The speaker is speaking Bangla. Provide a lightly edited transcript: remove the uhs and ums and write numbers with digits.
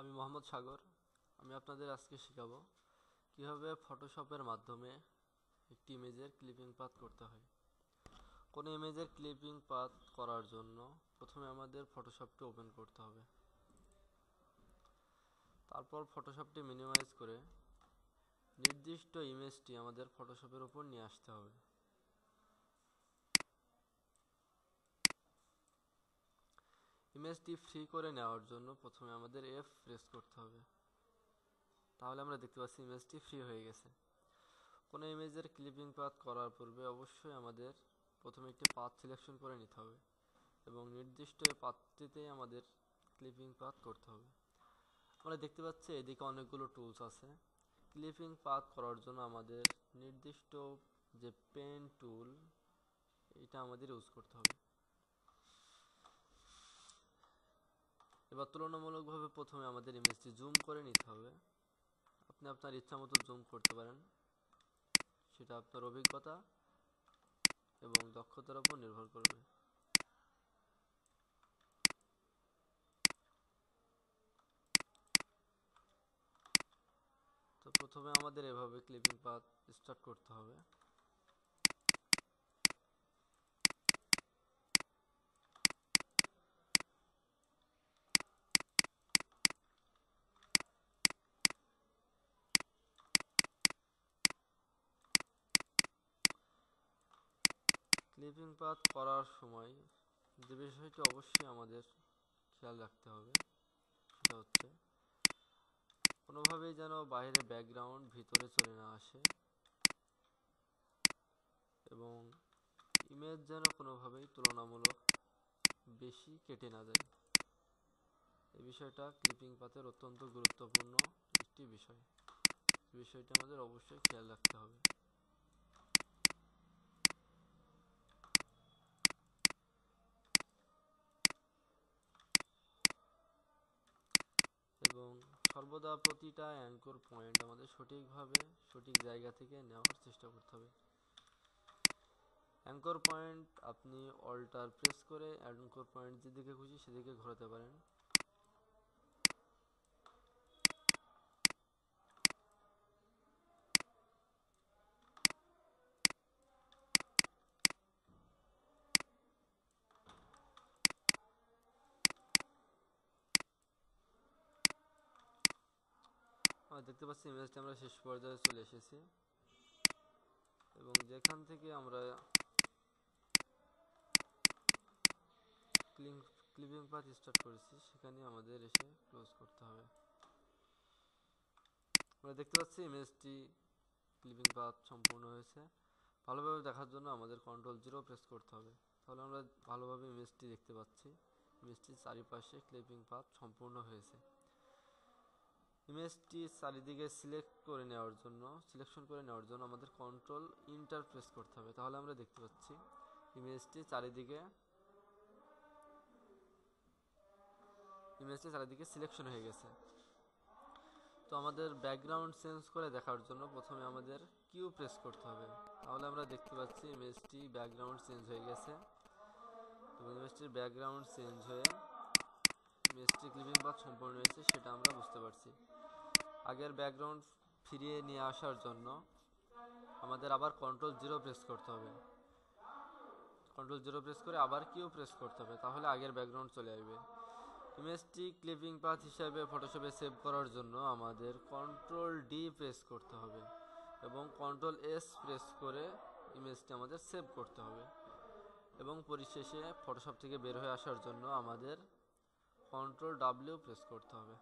আমি মোহাম্মদ সাগর। আমি আপনাদের আজকে শেখাবো কিভাবে ফটোশপের মাধ্যমে একটি ইমেজের ক্লিপিং পাথ করতে হয়। কোনো ইমেজের ক্লিপিং পাথ করার জন্য প্রথমে আমাদের ফটোশপটি ওপেন করতে হবে। তারপর ফটোশপটি মিনিমাইজ করে নির্দিষ্ট ইমেজটি আমাদের ফটোশপের উপর নিয়ে আসতে হবে। ইমেজটি ফ্রি করে নেওয়ার জন্য প্রথমে আমাদের F প্রেস করতে হবে। তাহলে আমরা দেখতে পাচ্ছি ইমেজটি ফ্রি হয়ে গেছে। কোনো ইমেজের ক্লিপিং পাথ করার পূর্বে অবশ্যই আমাদের প্রথমে একটি পাথ সিলেকশন করে নিতে হবে এবং নির্দিষ্ট এই পাথটিতেই আমাদের ক্লিপিং পাথ করতে হবে। আমরা দেখতে পাচ্ছি এদিকে অনেকগুলো টুলস আছে। ক্লিপিং পাথ করার জন্য আমাদের নির্দিষ্ট যে পেন টুল, এটা আমাদের ইউজ করতে হবে। এবার তুলনামূলকভাবে প্রথমে আমাদের ইমেজটি জুম করে নিতে হবে। আপনি আপনার ইচ্ছা মতো জুম করতে পারেন, সেটা আপনার অভিজ্ঞতা এবং দক্ষতার উপর নির্ভর করবে। তো প্রথমে আমাদের এভাবে ক্লিপিং পাথ স্টার্ট করতে হবে। ক্লিপিং পাথ করার সময় যে বিষয়টি অবশ্যই আমাদের খেয়াল রাখতে হবে সেটা হচ্ছে কোনোভাবেই যেন বাইরে ব্যাকগ্রাউন্ড ভিতরে চলে না আসে এবং ইমেজ যেন কোনোভাবেই তুলনামূলক বেশি কেটে না যায়। এই বিষয়টা ক্লিপিং পাথের অত্যন্ত গুরুত্বপূর্ণ একটি বিষয়। বিষয়টি আমাদের অবশ্যই খেয়াল রাখতে হবে। এবং সর্বদা প্রতিটা অ্যাঙ্কর পয়েন্ট আমাদের সঠিকভাবে সঠিক জায়গা থেকে নেওয়ার চেষ্টা করতে হবে। অ্যাঙ্কর পয়েন্ট আপনি অল্টার প্রেস করে অ্যাঙ্কর পয়েন্ট যেদিকে খুশি সেদিকে ঘোরাতে পারেন। আমরা দেখতে পাচ্ছি ইমেজটা আমরা শেষ পর্যায়ে চলে এসেছি এবং যেখান থেকে আমরা ক্লিপিং পাথ স্টার্ট করেছি সেখানে আমাদের এসে ক্লোজ করতে হবে। আমরা দেখতে পাচ্ছি ইমেজটি ক্লিপিং পাথ সম্পূর্ণ হয়েছে। ভালোভাবে দেখার জন্য আমাদের Ctrl+0 প্রেস করতে হবে, তাহলে আমরা ভালোভাবে ইমেজটি দেখতে পাচ্ছি। ইমেজটির চারিপাশে ক্লিপিং পাথ সম্পূর্ণ হয়েছে। ইমেজটি চারিদিকে সিলেকশন করে নেওয়ার জন্য আমাদের Ctrl+Enter প্রেস করতে হবে, তাহলে আমরা দেখতে পাচ্ছি ইমেজটি চারিদিকে সিলেকশন হয়ে গেছে। তো আমাদের ব্যাকগ্রাউন্ড চেঞ্জ করে দেখার জন্য প্রথমে আমাদের কিউ প্রেস করতে হবে, তাহলে আমরা দেখতে পাচ্ছি ইমেজটি ব্যাকগ্রাউন্ড চেঞ্জ হয়ে গেছে এবং ইমেজটির ব্যাকগ্রাউন্ড চেঞ্জ হয়ে ইমেজটি ক্লিপিং পাথ সম্পূর্ণ হয়েছে সেটা আমরা বুঝতে পারছি। আগের ব্যাকগ্রাউন্ড ফিরিয়ে নিয়ে আসার জন্য আমাদের আবার Ctrl+0 প্রেস করতে হবে। Ctrl+0 প্রেস করে আবার কিউ প্রেস করতে হবে, তাহলে আগের ব্যাকগ্রাউন্ড চলে আসবে। ইমেজটি ক্লিপিং পাথ হিসাবে ফটোশপে সেভ করার জন্য আমাদের Ctrl+D প্রেস করতে হবে এবং Ctrl+S প্রেস করে ইমেজটি আমাদের সেভ করতে হবে এবং পরিশেষে ফটোশপ থেকে বের হয়ে আসার জন্য আমাদের Ctrl+W প্রেস করতে হবে।